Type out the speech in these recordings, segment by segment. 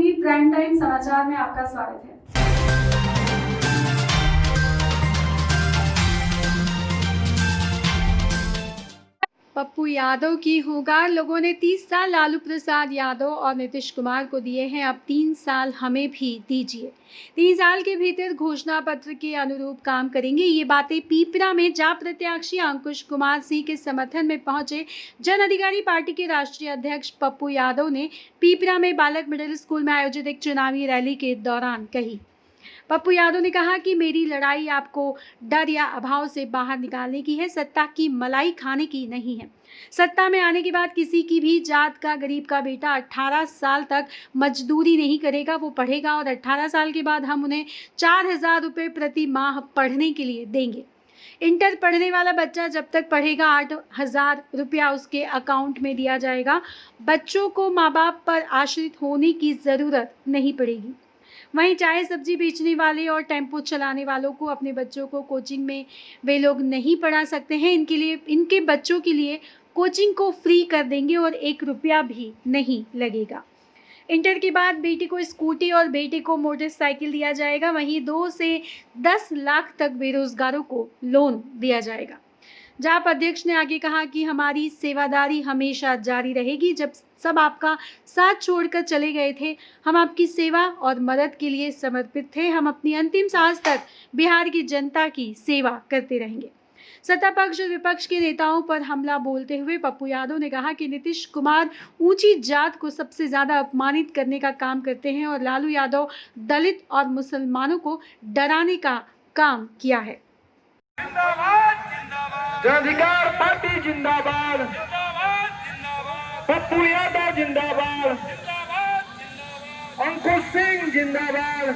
TV prime time समाचार में आपका स्वागत है। पप्पू यादव की होगार लोगों ने 30 साल लालू प्रसाद यादव और नीतीश कुमार को दिए हैं, अब 3 साल हमें भी दीजिए। 3 साल के भीतर घोषणा पत्र के अनुरूप काम करेंगे। ये बातें पीपरा में जाप प्रत्याशी अंकुश कुमार सिंह के समर्थन में पहुंचे जन अधिकारी पार्टी के राष्ट्रीय अध्यक्ष पप्पू यादव ने पीपरा में बालक मिडिल स्कूल में आयोजित एक चुनावी रैली के दौरान कही। पप्पू यादव ने कहा कि मेरी लड़ाई आपको डर या अभाव से बाहर निकालने की है, सत्ता की मलाई खाने की नहीं है। सत्ता में आने के बाद किसी की भी जात का गरीब का बेटा 18 साल तक मजदूरी नहीं करेगा, वो पढ़ेगा और 18 साल के बाद हम उन्हें 4,000 रुपये प्रति माह पढ़ने के लिए देंगे। इंटर पढ़ने वाला बच्चा जब तक पढ़ेगा 8,000 रुपया उसके अकाउंट में दिया जाएगा। बच्चों को माँ बाप पर आश्रित होने की ज़रूरत नहीं पड़ेगी। वहीं चाय सब्जी बेचने वाले और टेम्पो चलाने वालों को अपने बच्चों को कोचिंग में वे लोग नहीं पढ़ा सकते हैं, इनके बच्चों के लिए कोचिंग को फ्री कर देंगे और 1 रुपया भी नहीं लगेगा। इंटर के बाद बेटी को स्कूटी और बेटे को मोटरसाइकिल दिया जाएगा। वहीं 2 से 10 लाख तक बेरोजगारों को लोन दिया जाएगा। जाप अध्यक्ष ने आगे कहा कि हमारी सेवादारी हमेशा जारी रहेगी। जब सब आपका साथ छोड़कर चले गए थे, हम आपकी सेवा और मदद के लिए समर्पित थे। हम अपनी अंतिम सांस तक बिहार की जनता की सेवा करते रहेंगे। सत्ता पक्ष और विपक्ष के नेताओं पर हमला बोलते हुए पप्पू यादव ने कहा कि नीतीश कुमार ऊंची जात को सबसे ज्यादा अपमानित करने का काम करते हैं और लालू यादव दलित और मुसलमानों को डराने का काम किया है। जन अधिकार पार्टी जिंदाबाद, पप्पू यादव जिंदाबाद, अंकुश सिंह जिंदाबाद,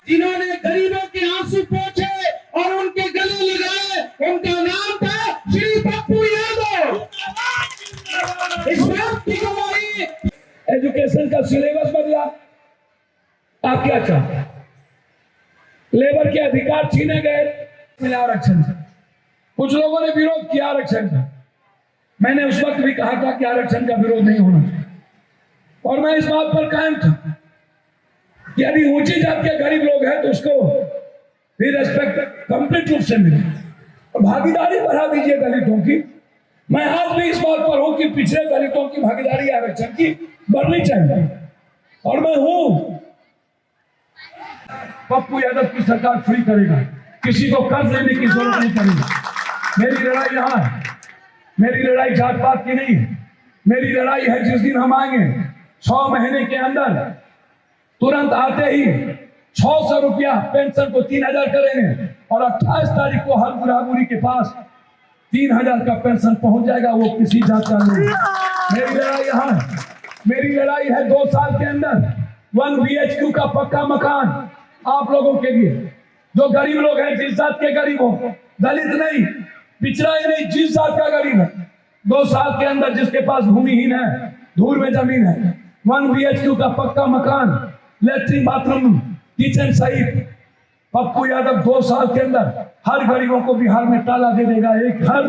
जिन्होंने गरीबों के आंसू पोंछे और उनके गले लगाए, उनका नाम था श्री पप्पू यादव। इस बात की गवाही एजुकेशन का सिलेबस बदला। आप क्या चाहते? लेबर के अधिकार छीने गए, मिला आरक्षण से। कुछ लोगों ने विरोध किया आरक्षण का। मैंने उस वक्त भी कहा था कि आरक्षण का विरोध नहीं होना चाहिए और मैं इस बात पर कायम था कि यदि ऊंची जात के गरीब लोग हैं तो उसको भी रेस्पेक्ट कंप्लीट रूप से मिले और भागीदारी बढ़ा दीजिए दलितों की। मैं आज भी इस बात पर हूं कि पिछड़े दलितों की भागीदारी आरक्षण की बढ़नी चाहिए और मैं हूं। पप्पू यादव की सरकार फ्री करेगा, किसी को कर्ज लेने की जरूरत नहीं पड़ेगी। मेरी लड़ाई यहाँ है, मेरी लड़ाई जात पात की नहीं है। मेरी लड़ाई है जिस दिन हम आएंगे 6 महीने के अंदर, तुरंत आते ही 600 रुपया पेंशन को 3,000 करेंगे और 28 तारीख को हर बुढ़ाबुढ़ी के पास 3,000 का पेंशन पहुंच जाएगा, वो किसी जात का नहीं। मेरी लड़ाई यहाँ है। मेरी लड़ाई है 2 साल के अंदर 1 BHQ का पक्का मकान आप लोगों के लिए। जो गरीब लोग हैं, जिस जात के गरीब हो, दलित नहीं, पिछड़ा ही नहीं, जिस जात का गरीब है, 2 साल के अंदर जिसके पास भूमिहीन है, धूल में जमीन है, 1 BHQ का पक्का मकान, लेट्रिन बाथरूम किचन सहित पप्पू यादव 2 साल के अंदर हर गरीबों को बिहार में ताला दे देगा। एक घर,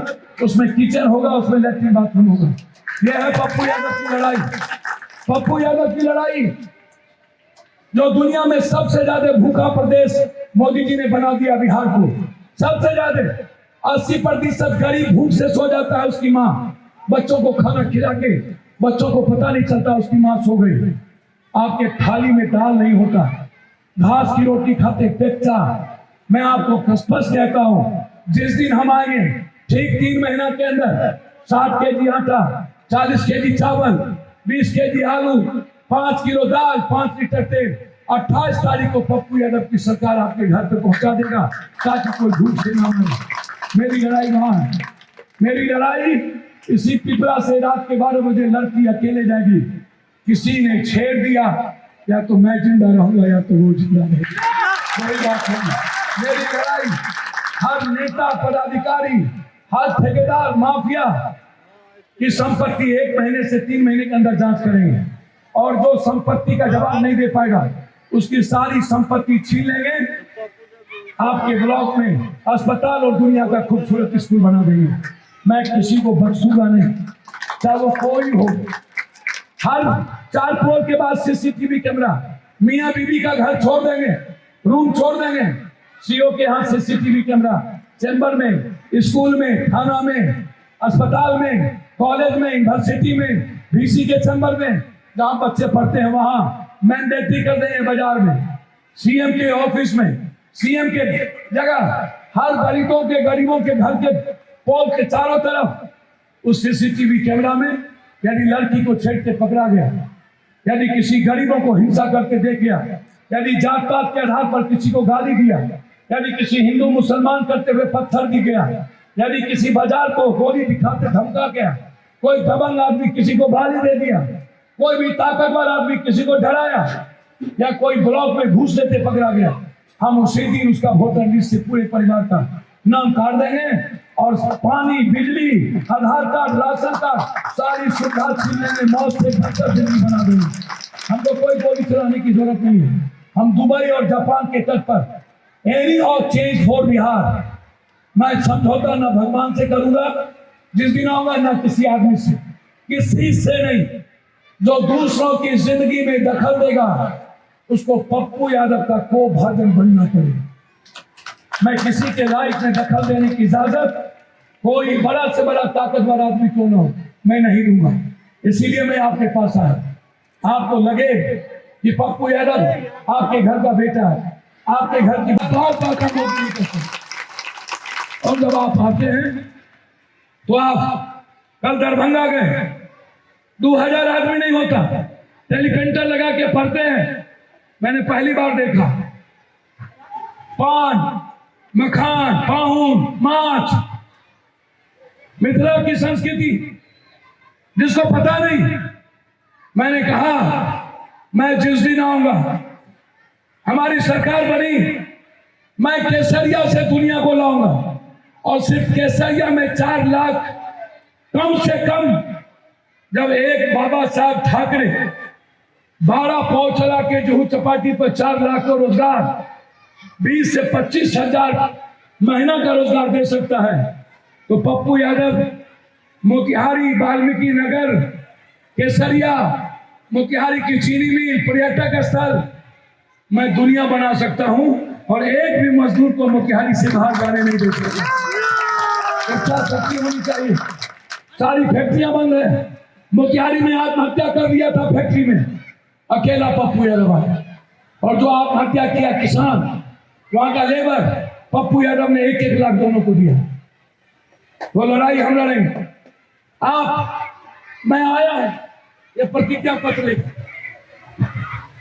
उसमें किचन होगा, उसमें लेट्रिन बाथरूम होगा। यह है पप्पू यादव की लड़ाई। पप्पू यादव की लड़ाई जो दुनिया में सबसे ज्यादा भूखा प्रदेश मोदी जी ने बना दिया बिहार को। सबसे ज्यादा 80% गरीब भूख से सो जाता है, उसकी माँ बच्चों को खाना खिला के बच्चों को पता नहीं चलता उसकी माँ सो गई। आपके थाली में दाल नहीं होता, घास की रोटी खाते कच्चा। मैं आपको स्पष्ट कहता हूँ, जिस दिन हम आएंगे ठीक 3 महीना के अंदर 60 केजी आटा, 40 केजी चावल, 20 केजी आलू, 5 किलो दाल, 5 लीटर तेल, 28 तारीख को पप्पू यादव की सरकार आपके घर पे पहुंचा देगा ताकि कोई भूख से ना मरे। मेरी लड़ाई वहां है। मेरी लड़ाई इसी पिपरा से रात के 12 बजे लड़की अकेले जाएगी। किसी ने छेड़ दिया, या तो मैं जिंदा रहूंगा या तो वो जिंदा रहेगा। कोई बात नहीं। मेरी लड़ाई हर नेता, पदाधिकारी, हर ठेकेदार, माफिया की संपत्ति 1 महीने से 3 महीने के अंदर जांच करेंगे और जो संपत्ति का जवाब नहीं दे पाएगा उसकी सारी संपत्ति छीन लेंगे। आपके ब्लॉक में अस्पताल और दुनिया का खूबसूरत स्कूल बना देंगे। मैं किसी को बख्शूंगा नहीं, चाहे वो कोई हो। हर 4 फ्लोर के बाद सीसीटीवी कैमरा, मियाँ बीवी का घर छोड़ देंगे, रूम छोड़ देंगे, सीओ के यहाँ सीसीटीवी कैमरा, चैम्बर में, स्कूल में, थाना में, अस्पताल में, कॉलेज में, यूनिवर्सिटी में, वीसी के चैम्बर में, जहाँ बच्चे पढ़ते हैं वहाँ मैंडेटरी कर देंगे। बाजार में, सीएम के ऑफिस में, सीएम के जगह, हर गरीबों के घर के पोल के चारों तरफ उस सीसीटीवी कैमरा में यदि लड़की को छेड़ते पकड़ा गया, यदि किसी गरीबों को हिंसा करके देख गया, यदि जात पात के आधार पर किसी को गाली दिया, यदि किसी हिंदू मुसलमान करते हुए पत्थर दी गया, यदि किसी बाजार को गोली दिखाते धमका गया, कोई दबंग आदमी किसी को गाली दे दिया, कोई भी ताकतवर आदमी किसी को डराया, या कोई ब्लॉक में घूस लेते पकड़ा गया, हम उसी दिन उसका वोटर लिस्ट से पूरे परिवार का नाम काट देंगे और पानी, बिजली, आधार कार्ड, राशन कार्ड, सारी सुविधा छीन लेंगे, मौत से बेहतर जिंदगी बना देंगे। हमको कोई गोली चलाने की जरूरत नहीं है। हम दुबई और जापान के तट पर एनी और चेंज फॉर बिहार, मैं समझौता ना भगवान से करूंगा जिस दिन आऊंगा, ना किसी आदमी से, किसी से नहीं। जो दूसरों की जिंदगी में दखल देगा उसको पप्पू यादव का को भाजन बनना पड़ेगा। मैं किसी के लाइफ में दखल देने की इजाजत कोई बड़ा से बड़ा ताकतवर आदमी क्यों ना हो, मैं नहीं दूंगा। इसीलिए मैं आपके पास आया। आपको लगे कि पप्पू यादव आपके घर का बेटा है, आपके घर की बात नहीं करते, और जब आप आते हैं तो आप कल दरभंगा गए, 2000 आदमी नहीं होता, टेलीपेंटर लगा के पढ़ते हैं। मैंने पहली बार देखा पान, मखान, पाहुन, माछ, मिथिला की संस्कृति जिसको पता नहीं। मैंने कहा मैं जिस दिन आऊंगा, हमारी सरकार बनी, मैं केसरिया से दुनिया को लाऊंगा, और सिर्फ केसरिया में 4 लाख कम से कम। जब एक बाबा साहब ठाकरे 12 पाव चला के जुहू चपाटी पर 4 लाख को रोजगार, 20 से 25 हजार महीना का रोजगार दे सकता है, तो पप्पू यादव मोतिहारी, वाल्मीकि नगर, केसरिया, मोतिहारी की चीनी मिल, पर्यटक स्थल, मैं दुनिया बना सकता हूं, और एक भी मजदूर को मोतिहारी से बाहर जाने नहीं दे सकता। इच्छा शक्ति होनी चाहिए। सारी फैक्ट्रियां बंद है। मोतिहारी में आत्महत्या कर दिया था फैक्ट्री में अकेला पप्पू यादव आया, और जो आत्महत्या किया किसान, वहां का लेबर, पप्पू यादव ने 1-1 लाख दोनों को दिया। वो लड़ाई हम लड़ेंगे। मैं आया हूं ये प्रतिज्ञा पत्र लेकर,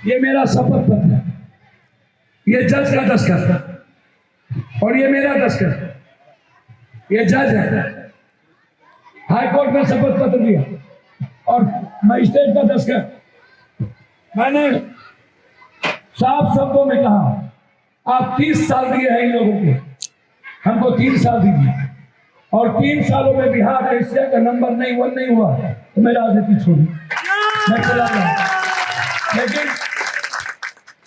ये मेरा शपथ पत्र है, ये जज का दस्तखत और ये मेरा दस्तखत। ये जज है, हाई कोर्ट में शपथ पत्र दिया, और मजिस्ट्रेट का दस्तखत। मैंने साफ शब्दों में कहा, आप 30 साल दिए हैं इन लोगों को, हमको 3 साल दीजिए, और 3 सालों में बिहार एशिया का नंबर 1 नहीं हुआ तो मैं राजनीति छोड़ू, मैं चला गया। लेकिन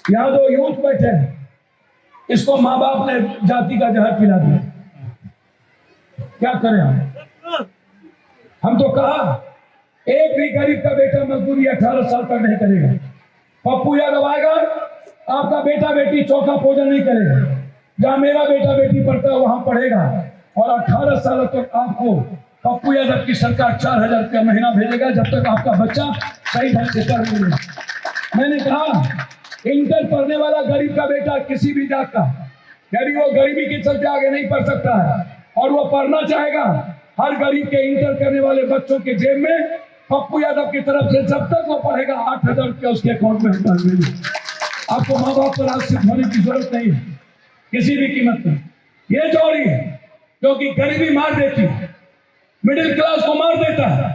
यहाँ जो यूथ बैठे हैं, इसको माँ बाप ने जाति का जहर पिला दिया, क्या करें हम तो कहा एक भी गरीब का बेटा मजदूरी 18 साल तक नहीं करेगा। पप्पू यादव आएगा, आपका बेटा बेटी चौका भोजन नहीं करेगा। जहाँ मेरा बेटा बेटी पढ़ता है वहां पढ़ेगा, और 18 साल तक आपको पप्पू यादव की सरकार 4000 रुपया महीना भेजेगा, जब तक आपका बच्चा सही ढंग से पढ़ नहीं। मैंने कहा इंटर पढ़ने वाला गरीब का बेटा किसी भी जात का, यदि वो गरीबी के चलते आगे नहीं पढ़ सकता है और वो पढ़ना चाहेगा, हर गरीब के इंटर करने वाले बच्चों के जेब में पप्पू यादव की तरफ से जब तक वो पढ़ेगा 8000 रुपया उसके अकाउंट में डाल देंगे। आपको माँ बाप पर आश्रित होने की जरूरत नहीं है किसी भी कीमत पर। ये चोरी है क्योंकि गरीबी मार देती है, मिडिल क्लास को मार देता है।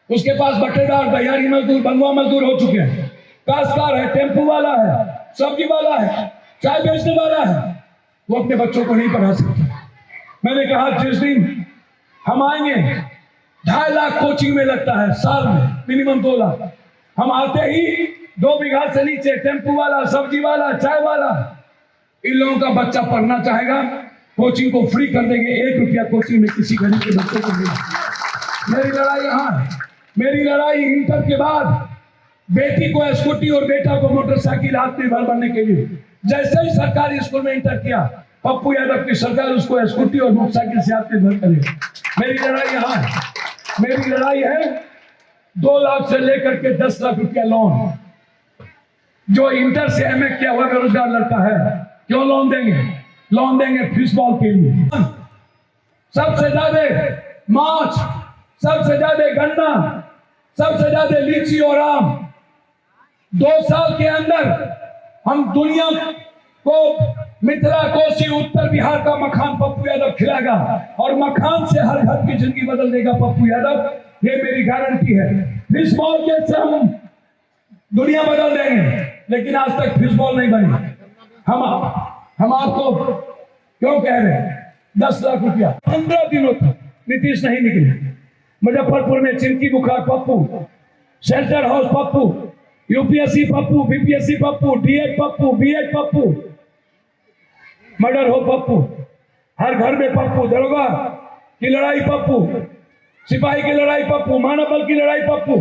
उसके पास बट्टेदार, बहियारी मजदूर, बंधुआ मजदूर हो चुके हैं, काश्तकार है, टेम्पू वाला है, सब्जी वाला है, चाय बेचने वाला है, वो अपने बच्चों को नहीं पढ़ा सकता। मैंने कहा जिस दिन हम आएंगे 2.5 लाख कोचिंग में लगता है साल में, मिनिमम 2 लाख। हम आते ही 2 बीघा से नीचे टेम्पू वाला, सब्जी वाला, चाय वाला, इन लोगों का बच्चा पढ़ना चाहेगा, कोचिंग को फ्री कर देंगे। 1 रुपया कोचिंग में किसी गरीब के बच्चे को नहीं। मेरी लड़ाई यहाँ है। मेरी लड़ाई इंटर के बाद बेटी को स्कूटी और बेटा को मोटरसाइकिल आत्मनिर्भर बनने के लिए। जैसे ही सरकारी स्कूल में इंटर किया, पप्पू यादव की सरकार उसको स्कूटी और मोटरसाइकिल से आत्मनिर्भर करेगी। मेरी लड़ाई यहाँ है, मेरी लड़ाई है 2 लाख से लेकर के 10 लाख रुपया लोन। जो इंटर से एमए किया हुआ बेरोजगार लड़का है, क्यों लोन देंगे? लोन देंगे फुटबॉल के लिए। सबसे ज्यादा मार्च, सबसे ज्यादा गन्ना, सबसे ज्यादा लीची और आम। 2 साल के अंदर हम दुनिया को मिथिला, कोसी, उत्तर बिहार का मखान पप्पू यादव खिलाएगा और मखान से हर घर की जिंदगी बदल देगा पप्पू यादव। ये मेरी गारंटी है। फिश बॉल के से हम दुनिया बदल देंगे, लेकिन आज तक फिश बॉल नहीं बनी। हम आपको क्यों कह रहे हैं? 10 लाख रुपया 15 दिनों तक नीतीश नहीं निकले। मुजफ्फरपुर में चिंकी बुखार Pappu, shelter house Pappu, UPSC Pappu, BPSC Pappu, DEd Pappu, BEd Pappu, murder हो पप्पू, हर घर में पप्पू, दरोगा की लड़ाई पप्पू, सिपाही की लड़ाई पप्पू, मानव बल की लड़ाई पप्पू,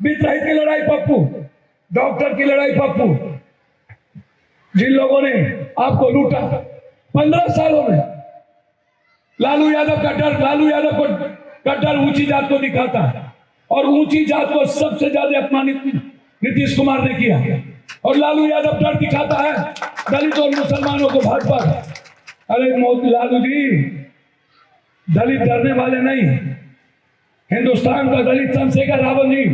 विद्रोही की लड़ाई पप्पू, डॉक्टर की लड़ाई पप्पू। जिन लोगों ने आपको लूटा 15 सालों में, लालू यादव का डर ऊंची जात को दिखाता है और ऊंची जात को सबसे ज्यादा अपमानित नीतीश कुमार ने किया। और लालू यादव डर दिखाता है दलित और मुसलमानों को भाजपा। अरे लालू जी, दलित डरने वाले नहीं। हिंदुस्तान का दलित चंद्रशेखर रावत जी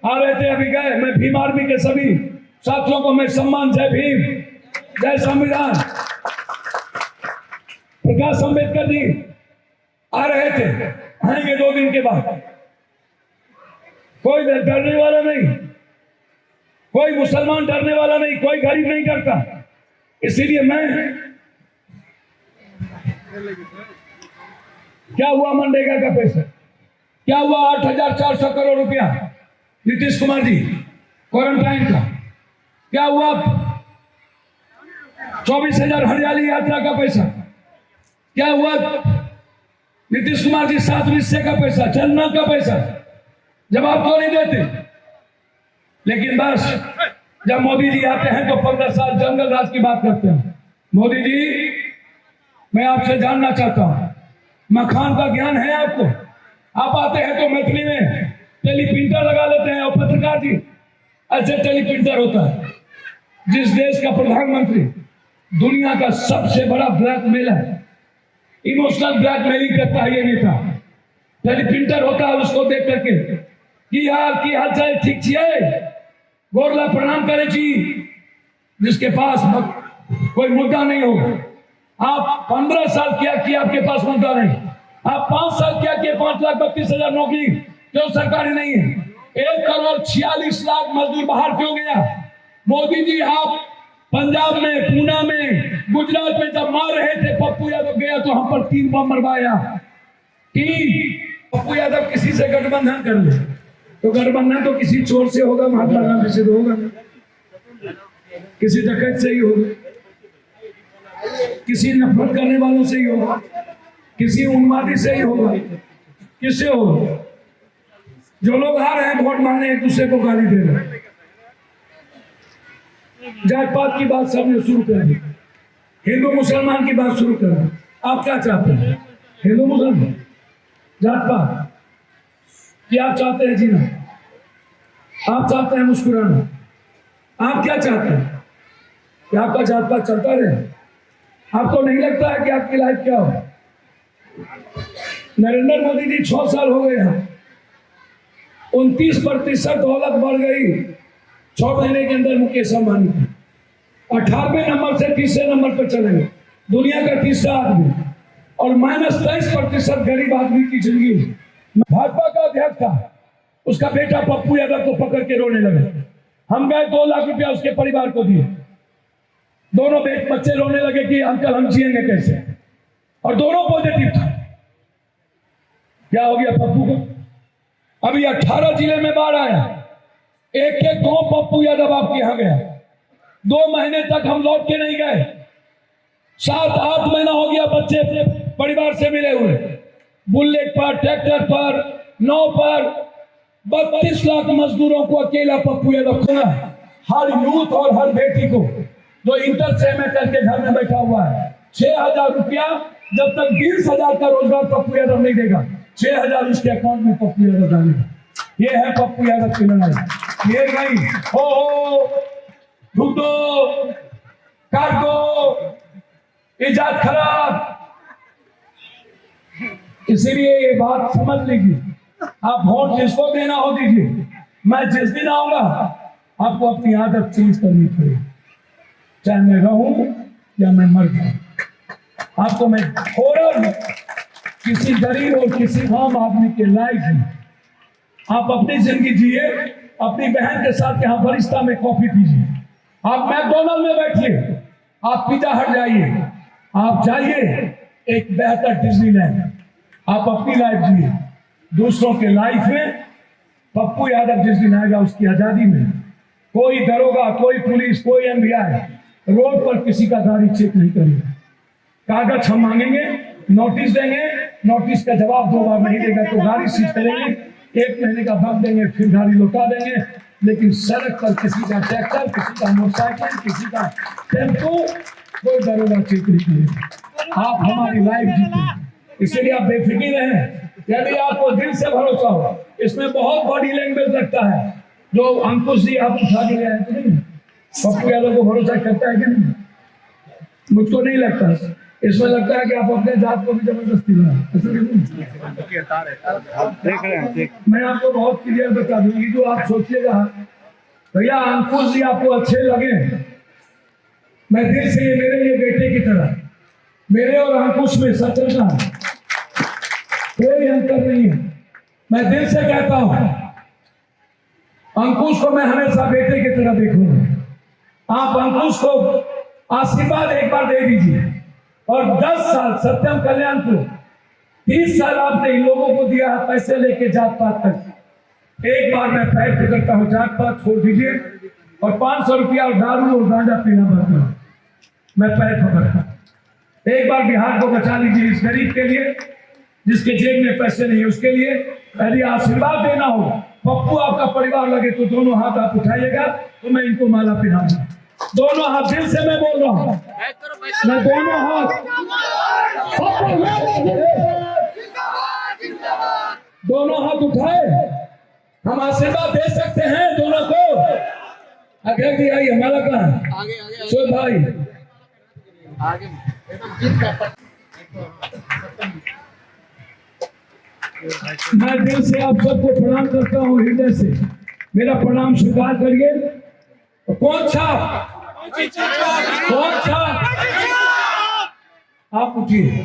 आ रहे थे, अभी गए। मैं भीम आर्मी के सभी साथियों को मैं सम्मान, जय भीम, जय संविधान। प्रकाश अंबेडकर जी आ रहे थे, आएंगे 2 दिन के बाद। कोई डरने वाला नहीं, कोई मुसलमान डरने वाला नहीं, कोई गरीब नहीं डरता। इसीलिए मैं, क्या हुआ मनरेगा का पैसा? क्या हुआ 8,400 करोड़ रुपया नीतीश कुमार जी क्वारंटाइन का? क्या हुआ 24,000 हरियाली यात्रा का पैसा? क्या हुआ नीतीश कुमार जी 7 हिस्से का पैसा, चलना का पैसा? जवाब क्यों नहीं देते? लेकिन बस जब मोदी जी आते हैं तो 15 साल जंगल राज की बात करते हैं। मोदी जी, मैं आपसे जानना चाहता हूं, मखान का ज्ञान है आपको? आप आते हैं तो मैथिली में टेलीप्रिंटर लगा लेते हैं। और पत्रकार जी, ऐसे टेलीप्रिंटर होता है। जिस देश का प्रधानमंत्री दुनिया का सबसे बड़ा ब्लैकमेलर है, इमोशनल ब्लैकमेलिंग करता है ये नेता, टेलीप्रिंटर होता है। उसको देख करके की हाल चाल ठीक छे, गोरला प्रणाम करे जी, जिसके पास कोई मुद्दा नहीं हो। आप 15 साल क्या किया, आपके पास मुद्दा नहीं। आप 5 साल क्या किए? 5,32,000 नौकरी क्यों सरकारी नहीं है? 1,46,00,000 मजदूर बाहर क्यों गया? मोदी जी, आप पंजाब में, पूना में, गुजरात में जब मार रहे थे, पप्पू यादव गया तो हम पर 3 बम मरवाया। पप्पू यादव किसी से गठबंधन कर ले तो गठबंधन तो किसी चोर से होगा, महात्मा गांधी से तो होगा ना, किसी डकैत से ही होगा, किसी नफरत करने वालों से ही होगा, किसी उन्मादी से ही होगा। किससे होगा? जो लोग आ रहे हैं वोट मांगने, एक दूसरे को गाली दे रहे हैं। जात पात की बात सबने शुरू कर दी, हिंदू मुसलमान की बात शुरू कर दी। आप क्या चाहते हैं? हिंदू मुसलमान, जात पात? क्या आप चाहते हैं जीना? आप चाहते हैं मुस्कुराना? आप क्या चाहते हैं कि आपका जात पात चलता रहे? आपको नहीं लगता है कि आपकी लाइफ क्या हो? नरेंद्र मोदी जी 6 साल हो गए हैं, 29% दौलत बढ़ गई 6 महीने के अंदर मुकेश अंबानी की। 18वें नंबर से 30वें नंबर पर चले गए, दुनिया का 30रा आदमी। और -23% गरीब आदमी की जिंदगी। भाजपा का अध्यक्ष था, उसका बेटा पप्पू यादव को पकड़ के रोने लगे। हम गए 2 लाख रुपया उसके परिवार को दिए। दोनों बच्चे रोने लगे कि अंकल हम जिएंगे कैसे, और दोनों पॉजिटिव था। क्या हो गया पप्पू को? अभी 18 जिले में बाढ़ आया, एक गांव पप्पू यादव आपके यहाँ गया। 2 महीने तक हम लौट के नहीं गए। 7-8 महीना हो गया बच्चे परिवार से मिले हुए, बुलेट पर, ट्रैक्टर पर, नाव पर, 32 लाख मजदूरों को अकेला पप्पू यादव खुला। हर यूथ और हर बेटी को जो इंटर से एमए करके घर में बैठा हुआ है 6,000 रुपया, जब तक 20,000 का रोजगार पप्पू यादव नहीं देगा 6,000 उसके अकाउंट में पप्पू यादव डालेगा। ये है पप्पू यादव की लड़ाई। ये नहीं हो ढूंढ दो, काट दो, इजाद खराब। इसीलिए ये बात समझ लीजिए, आप वोट जिसको देना हो दीजिए। मैं जिस दिन आऊंगा आपको अपनी आदत चेंज करनी पड़ेगी, चाहे मैं रहूं या मैं मर जाऊं। आपको मैं थोड़ा किसी गरीब और किसी आम आदमी के लायक हूं। आप अपनी जिंदगी जिए, अपनी बहन के साथ यहाँ बरिस्ता में कॉफी पीजिए, आप मैकडोनल्ड में बैठिए, आप पिज्जा हट जाइए, आप जाइए एक बेहतर डिज्नीलैंड। आप अपनी लाइफ जिए, दूसरों के लाइफ में पप्पू यादव जिस दिन आएगा उसकी आजादी में कोई दरोगा, कोई पुलिस, कोई एमबीआई रोड पर किसी का गाड़ी चेक नहीं करेगा। कागज हम मांगेंगे, नोटिस देंगे, नोटिस का जवाब 2 बार नहीं देगा तो गाड़ी सीज करेंगे, 1 महीने का वक्त देंगे, फिर गाड़ी लौटा देंगे। लेकिन सड़क पर किसी का ट्रैक्टर, किसी का मोटरसाइकिल, किसी का टेम्पो, कोई दरोगा चेक नहीं करेगा। आप हमारी लाइफ जीते, इसलिए आप बेफिक्र रहें। यदि आपको दिल से भरोसा हो, इसमें बहुत बॉडी लैंग्वेज लगता है। जो अंकुश जी आप उठा के ले आए तो नहीं, पप्पू यादव को भरोसा करता है कि नहीं? मुझको नहीं लगता। इसमें लगता है कि आप अपने जात को भी जबरदस्ती देख रहे हैं। मैं आपको बहुत क्लियर बता दूंगी, जो आप सोचिएगा भैया अंकुश जी आपको अच्छे लगे, मैं दिल से, ये मेरे लिए बेटे की तरह, मेरे और अंकुश में सत्यता है, कोई अंतर नहीं है। मैं दिल से कहता हूं अंकुश को मैं हमेशा बेटे की तरह देखूंगा। आप अंकुश को आशीर्वाद एक बार दे दीजिए। और 10 साल सत्यम कल्याण को 30 साल आपने इन लोगों को दिया है पैसे लेके जात पात तक। एक बार मैं पैर पकड़ता हूँ, जात पात छोड़ दीजिए और 500 रुपया और दारू और गांजा पीना बंद करो, मैं पैर पकड़ता। एक बार बिहार को बचा लीजिए, इस गरीब के लिए जिसके जेब में पैसे नहीं है उसके लिए। यदि आशीर्वाद देना हो, पप्पू आपका परिवार लगे तो दोनों हाथ आप उठाइएगा तो मैं इनको माला पहनाऊंगा। दोनों हाथ, दिल से मैं बोल रहा हूँ, मैं दोनों हाथ, दोनों हाथ उठाए, हम आशीर्वाद दे सकते हैं दोनों को। अध्यक्ष जी आइए, हमारा कहाँ शोध भाई, मैं दिल से आप सबको प्रणाम करता हूँ, हृदय से मेरा प्रणाम स्वीकार करिए। कौन छाप, कौन छाप, आप उठिए,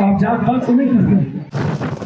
आप जात पात तो नहीं करते।